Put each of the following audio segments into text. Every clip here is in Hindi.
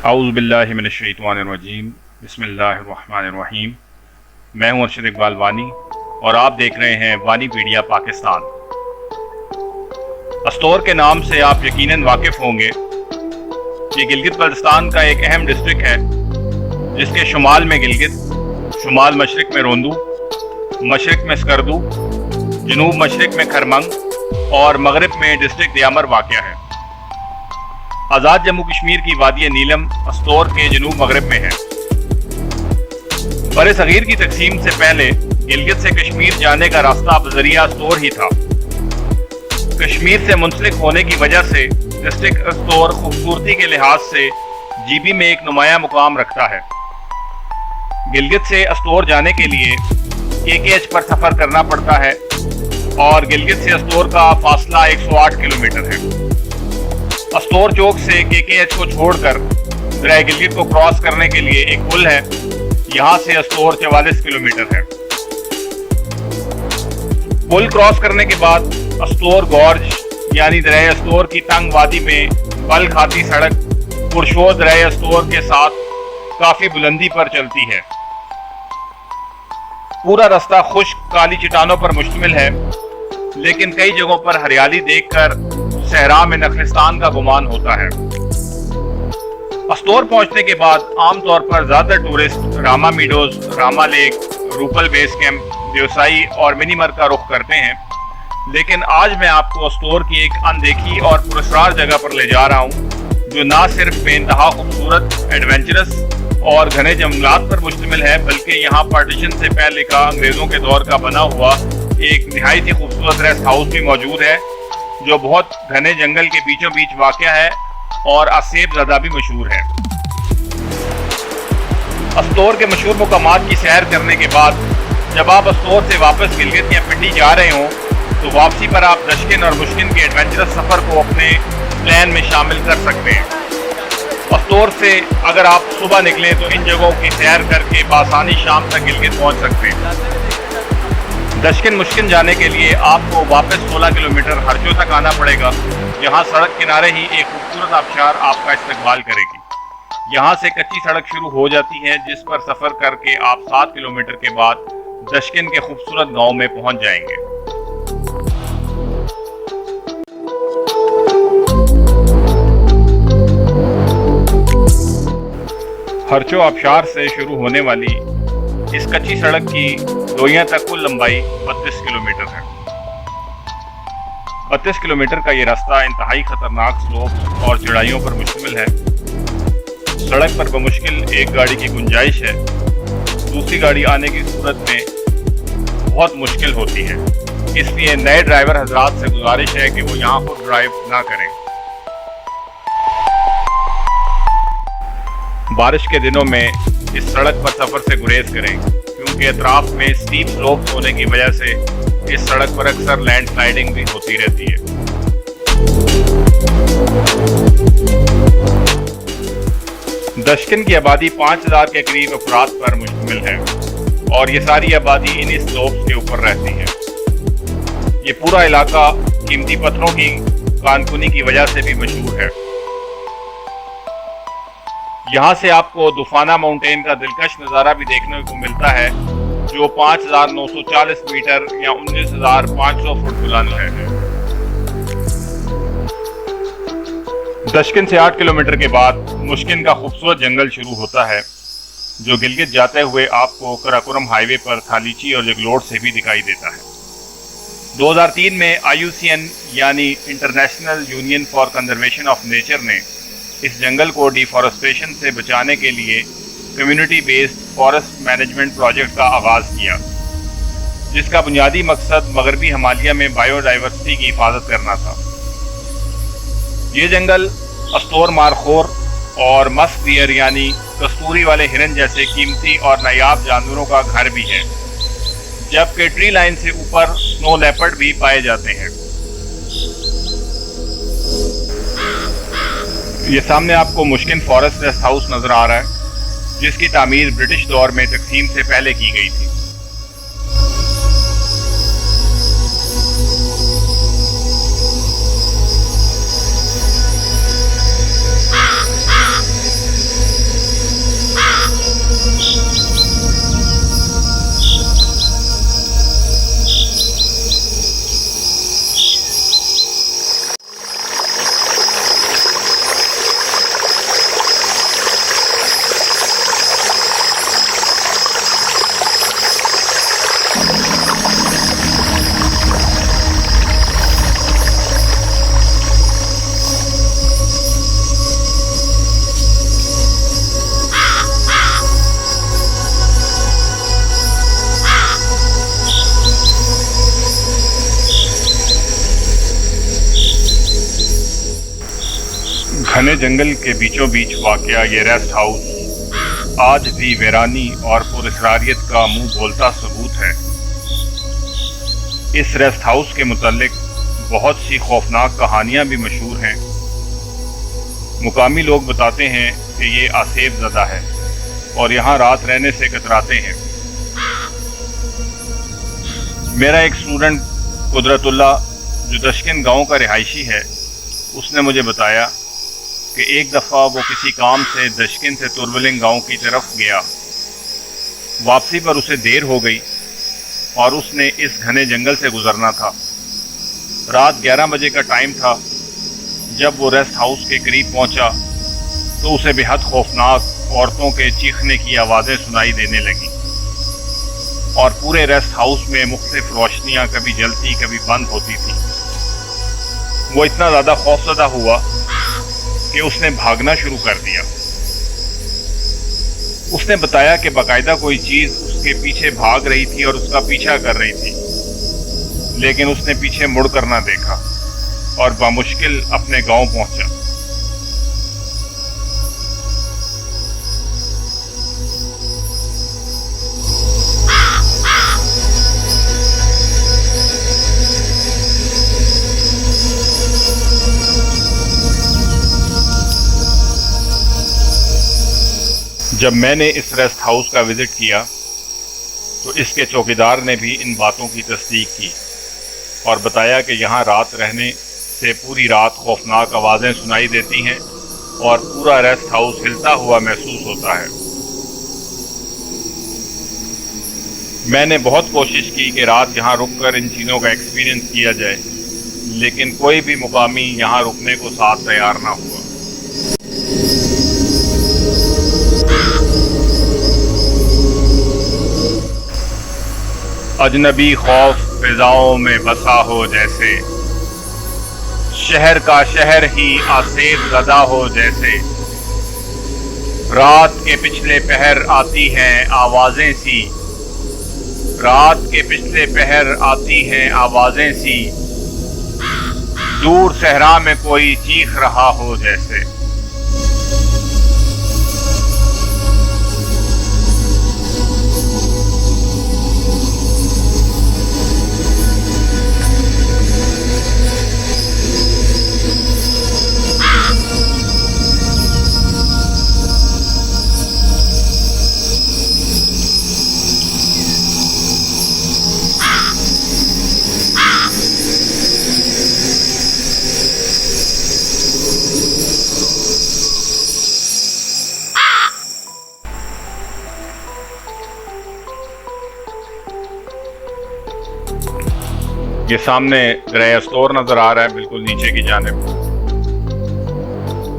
औज़ुबिल्लाहि मिनश्शैतानिर्रजीम बिस्मिल्लाहिर्रहमानिर्रहीम। मैं हूं अरशद इकबाल वानी और आप देख रहे हैं वानी पीडिया पाकिस्तान। अस्तोर के नाम से आप यकीनन वाकिफ होंगे। ये गिलगित बल्तिस्तान का एक अहम डिस्ट्रिक्ट है, जिसके शुमाल में गिलगित, शुमाल मशरिक में रोंदू, मशरिक में स्कर्दू, जनूब मशरिक में खरमंग और मगरिब में डिस्ट्रिक्ट दियामर वाक़या है। आज़ाद जम्मू कश्मीर की वादी नीलम अस्तोर के जनूब मगरिब में है। बरे सगीर की तकसीम से पहले गिलगित से कश्मीर जाने का रास्ता बजरिया अस्तोर ही था। कश्मीर से मुंसलिक होने की वजह से डिस्ट्रिक्ट अस्तोर खूबसूरती के लिहाज से जीबी में एक नुमाया मुकाम रखता है। गिलगित से अस्तोर जाने के लिए KKH पर सफर करना पड़ता है और गिलगित से अस्तोर का फासला 108 किलोमीटर है। अस्तोर चौक से KKH को छोड़कर दरिया गिलगित को क्रॉस करने के लिए एक पुल है। यहाँ से अस्तोर 44 किलोमीटर है। पुल क्रॉस करने के बाद अस्तोर गॉर्ज यानी दरिया अस्तोर की तंग वादी में पल खाती सड़क पुरशोर दरिया अस्तोर के साथ काफी बुलंदी पर चलती है। पूरा रास्ता खुश्क काली चट्टानों पर मुश्तमिल है, लेकिन कई जगहों पर हरियाली देखकर सहरा में नखलिस्तान का गुमान होता है। अस्तोर पहुंचने के बाद आमतौर पर ज्यादातर tourist Rama meadows, Rama lake, Rupal base camp, Deosai और मिनीमर का रुख करते हैं, लेकिन आज मैं आपको अस्तोर की एक अनदेखी और पुरस्कार जगह पर ले जा रहा हूं, जो ना सिर्फ बेइंतहा खूबसूरत, एडवेंचरस और घने जंगलात पर मुश्तमिल है, बल्कि यहाँ पार्टीशन से पहले का अंग्रेजों के दौर का बना हुआ एक निहायत ही खूबसूरत रेस्ट हाउस भी मौजूद है, जो बहुत घने जंगल के बीचों बीच वाक़या है और असेब ज़्यादा भी मशहूर है। अस्तोर के मशहूर मुकामात की सैर करने के बाद जब आप अस्तोर से वापस गिलगित या पिंडी जा रहे हों, तो वापसी पर आप दशकिन और मुश्किन के एडवेंचरस सफ़र को अपने प्लान में शामिल कर सकते हैं। अस्तोर से अगर आप सुबह निकलें तो इन जगहों की सैर करके बासानी शाम तक गिलगित पहुँच सकते हैं। दशकिन मुश्किन जाने के लिए आपको वापस 16 किलोमीटर हरचो तक आना पड़ेगा। यहाँ सड़क किनारे ही एक खूबसूरत आबशार आपका इस्तकबाल करेगी। यहाँ से कच्ची सड़क शुरू हो जाती है, जिस पर सफ़र करके आप 7 किलोमीटर के बाद दशकिन के खूबसूरत गांव में पहुँच जाएंगे। हरचो आबशार से शुरू होने वाली इस कच्ची सड़क की लोहियां तक कुल लंबाई 32 किलोमीटर है। 32 किलोमीटर का ये रास्ता इंतहाई खतरनाक स्लोप और चढ़ाइयों पर मुश्तमिल है। सड़क पर बमुश्किल एक गाड़ी की गुंजाइश है, दूसरी गाड़ी आने की सूरत में बहुत मुश्किल होती है। इसलिए नए ड्राइवर हजरात से गुजारिश है कि वो यहाँ खुद ड्राइव ना करें। बारिश के दिनों में इस सड़क पर सफर से गुरेज करें, क्योंकि अतराफ में स्टीप स्लोप्स होने की वजह से इस सड़क पर अक्सर लैंडस्लाइडिंग भी होती रहती है। दशकिन की आबादी 5000 के करीब अफराद पर मुश्तमिल है और ये सारी आबादी इन स्लोप्स के ऊपर रहती है। ये पूरा इलाका कीमती पत्थरों की कानकुनी की वजह से भी मशहूर है। यहाँ से आपको दुफाना माउंटेन का दिलकश नज़ारा भी देखने को मिलता है, जो 5940 मीटर या 19500 फुट बुलंद है। दशकिन से 8 किलोमीटर के बाद मुश्किन का खूबसूरत जंगल शुरू होता है, जो गिलगित जाते हुए आपको कराकोरम हाईवे पर थालीची और जगलोट से भी दिखाई देता है। 2003 में IUCN यानी international union for conservation of nature ने इस जंगल को डिफॉरेस्टेशन से बचाने के लिए community based forest management project का आगाज किया, जिसका बुनियादी मकसद मगरबी हिमालय में बायोडाइवर्सिटी की हिफाजत करना था। ये जंगल अस्तोर मारखोर और मस्क डियर यानी कस्तूरी वाले हिरन जैसे कीमती और नायाब जानवरों का घर भी है, जबकि ट्री लाइन से ऊपर स्नो लेपर्ड भी पाए जाते हैं। ये सामने आपको मुश्किन फॉरेस्ट रेस्ट हाउस नजर आ रहा है, जिसकी तामीर ब्रिटिश दौर में तकसीम से पहले की गई थी। घने जंगल के बीचों बीच वाक़या ये रेस्ट हाउस आज भी वीरानी और पुरस्कारियत का मुंह बोलता सबूत है। इस रेस्ट हाउस के मुतालिक बहुत सी खौफनाक कहानियां भी मशहूर हैं। मुकामी लोग बताते हैं कि ये आसेब ज़दा है और यहाँ रात रहने से कतराते हैं। मेरा एक स्टूडेंट कुदरतुल्लाह जो दशकिन गांव का रिहायशी है, उसने मुझे बताया कि एक दफ़ा वो किसी काम से दशकिन से तुरबलिंग गांव की तरफ गया। वापसी पर उसे देर हो गई और उसने इस घने जंगल से गुजरना था। रात 11 बजे का टाइम था। जब वो रेस्ट हाउस के करीब पहुंचा तो उसे बेहद खौफनाक औरतों के चीखने की आवाज़ें सुनाई देने लगीं और पूरे रेस्ट हाउस में मुख्तलिफ रोशनियां कभी जलती कभी बंद होती थी। वो इतना ज़्यादा खौफज़दा हुआ कि उसने भागना शुरू कर दिया। उसने बताया कि बाकायदा कोई चीज़ उसके पीछे भाग रही थी और उसका पीछा कर रही थी, लेकिन उसने पीछे मुड़कर ना देखा और बामुश्किल अपने गांव पहुंचा। जब मैंने इस रेस्ट हाउस का विज़िट किया तो इसके चौकीदार ने भी इन बातों की तस्दीक की और बताया कि यहाँ रात रहने से पूरी रात खौफनाक आवाज़ें सुनाई देती हैं और पूरा रेस्ट हाउस हिलता हुआ महसूस होता है। मैंने बहुत कोशिश की कि रात यहाँ रुककर इन चीज़ों का एक्सपीरियंस किया जाए, लेकिन कोई भी मुकामी यहाँ रुकने को साथ तैयार ना हुआ। अजनबी खौफ फिजाओं में बसा हो जैसे, शहर का शहर ही आसेब ज़दा हो जैसे, रात के पिछले पहर आती हैं आवाज़ें सी, रात के पिछले पहर आती हैं आवाज़ें सी, दूर सहरा में कोई चीख रहा हो जैसे। ये सामने ग्रेयर स्टोर नजर आ रहा है बिल्कुल नीचे की जानिब,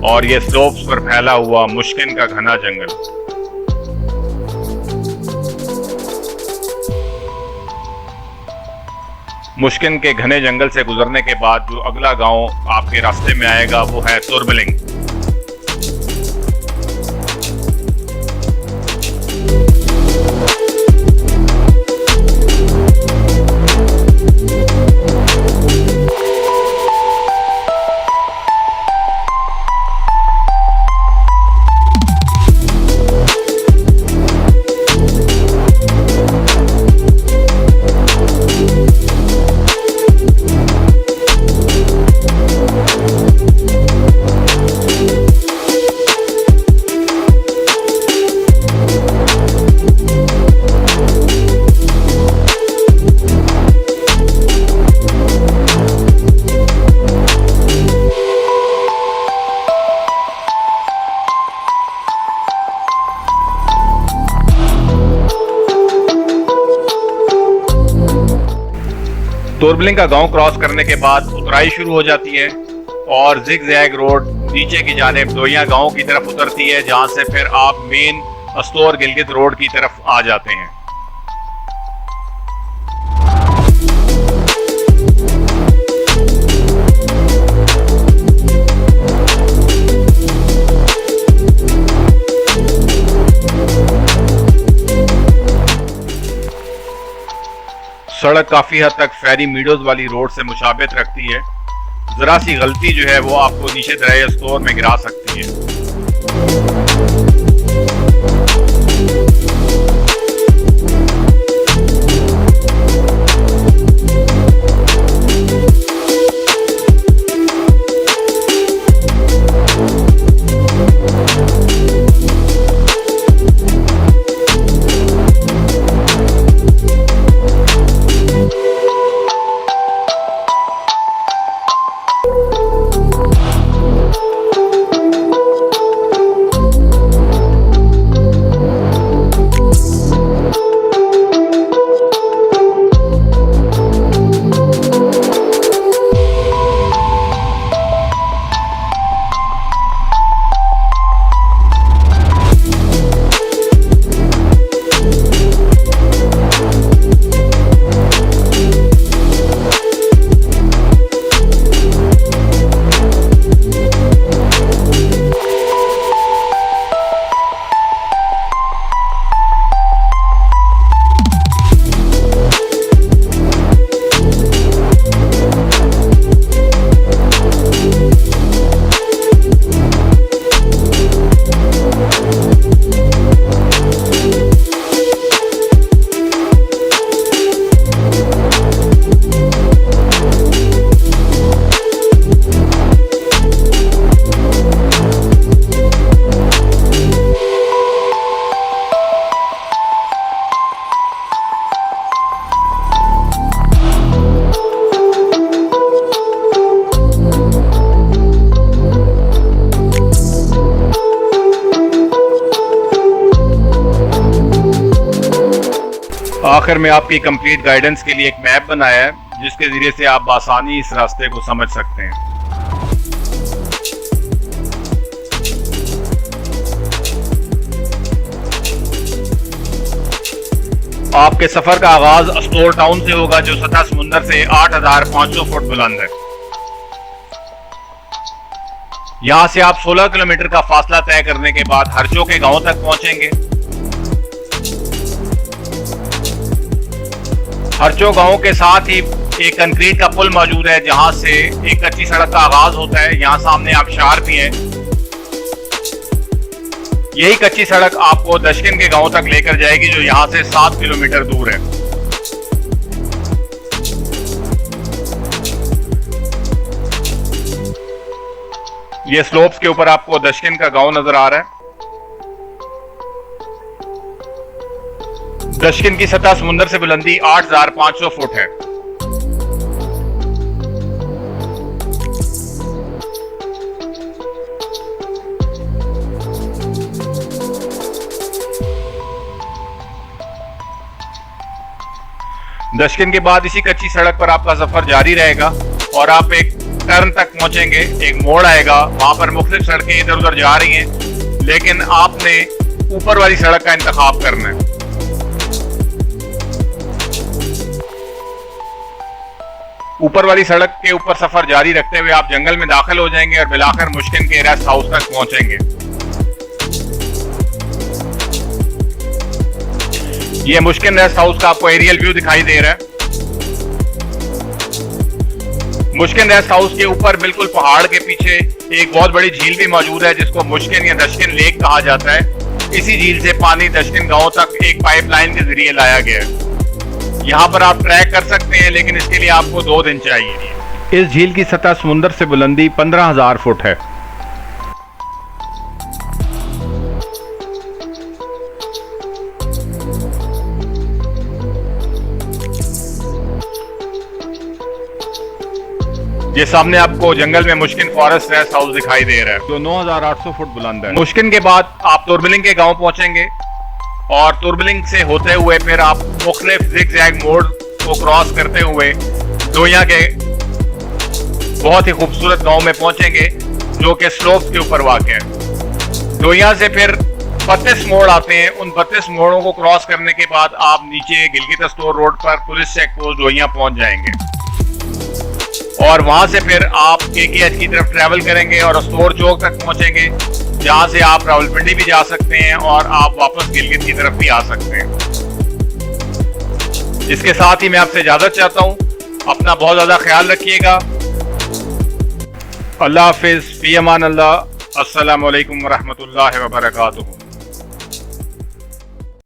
और ये स्लोप्स पर फैला हुआ मुश्किन का घना जंगल। मुश्किन के घने जंगल से गुजरने के बाद जो अगला गांव आपके रास्ते में आएगा वो है तुरबलिंग। तुरबलिंग का गांव क्रॉस करने के बाद उतराई शुरू हो जाती है और जिग-जैग रोड नीचे की जानिब दोइया गांव की तरफ उतरती है, जहां से फिर आप मेन अस्तौर गिलगित रोड की तरफ आ जाते हैं। सड़क काफी हद तक फेरी मीडोज वाली रोड से मुशाबिहत रखती है, जरा सी गलती जो है वो आपको नीचे दरिया स्टोर में गिरा सकती है। आखिर में आपकी कंप्लीट गाइडेंस के लिए एक मैप बनाया है जिसके जरिए से आप आसानी इस रास्ते को समझ सकते हैं। आपके सफर का आगाज अस्टोर टाउन से होगा जो सतह समुंदर से 8,500 फुट बुलंद है। यहां से आप 16 किलोमीटर का फासला तय करने के बाद हरचो के गांव तक पहुंचेंगे। हरचो गांव के साथ ही एक कंक्रीट का पुल मौजूद है जहां से एक कच्ची सड़क का आगाज होता है। यहां सामने आबशार भी है। यही कच्ची सड़क आपको दशकिन के गांव तक लेकर जाएगी जो यहां से 7 किलोमीटर दूर है। ये स्लोप्स के ऊपर आपको दशकिन का गांव नजर आ रहा है। दशकिन की सतह समुंदर से बुलंदी 8,500 फुट है। दशकिन के बाद इसी कच्ची सड़क पर आपका सफर जारी रहेगा और आप एक टर्न तक पहुंचेंगे। एक मोड़ आएगा, वहां पर मुख्तलिफ सड़कें इधर उधर जा रही हैं, लेकिन आपने ऊपर वाली सड़क का इंतखाब करना है। ऊपर वाली सड़क के ऊपर सफर जारी रखते हुए आप जंगल में दाखिल हो जाएंगे और बिलाकर मुश्किन के रेस्ट हाउस तक पहुंचेंगे। ये मुश्किन रेस्ट हाउस का आपको एरियल व्यू दिखाई दे रहा है। मुश्किन रेस्ट हाउस के ऊपर बिल्कुल पहाड़ के पीछे एक बहुत बड़ी झील भी मौजूद है जिसको मुश्किन या दशकिन लेक कहा जाता है। इसी झील से पानी दशकिन गांव तक एक पाइपलाइन के जरिए लाया गया है। यहाँ पर आप ट्रैक कर सकते हैं, लेकिन इसके लिए आपको 2 दिन चाहिए। इस झील की सतह समुंदर से बुलंदी 15,000 फुट है। ये सामने आपको जंगल में मुश्किन फॉरेस्ट रेस्ट हाउस दिखाई दे रहा है जो 9,800 फुट बुलंद है। मुश्किन के बाद आप तुरबलिंग के गांव पहुंचेंगे और तुरबलिंग से होते हुए फिर आप मुख्तलिफ ज़िगज़ैग मोड़ को क्रॉस करते हुए डोइया के बहुत ही खूबसूरत गांव में पहुंचेंगे जो कि स्लोप्स के ऊपर वाक़ है। डोइया से फिर 32 मोड़ आते हैं। उन 32 मोड़ों को क्रॉस करने के बाद आप नीचे गिलगित स्टोर रोड पर पुलिस चेक पोस्ट डोइया पहुंच जाएंगे और वहां से फिर आप KKH की तरफ ट्रैवल करेंगे और स्टोर चौक तक पहुंचेंगे जहां से आप रावलपिंडी भी जा सकते हैं और आप वापस गिलगित की तरफ भी आ सकते हैं। इसके साथ ही मैं आपसे इजाजत चाहता हूं। अपना बहुत ज्यादा ख्याल रखिएगा। अल्लाह हाफिज़, फ़ी अमान अल्लाह, अस्सलामु अलैकुम व रहमतुल्लाहि व बरकातुहू।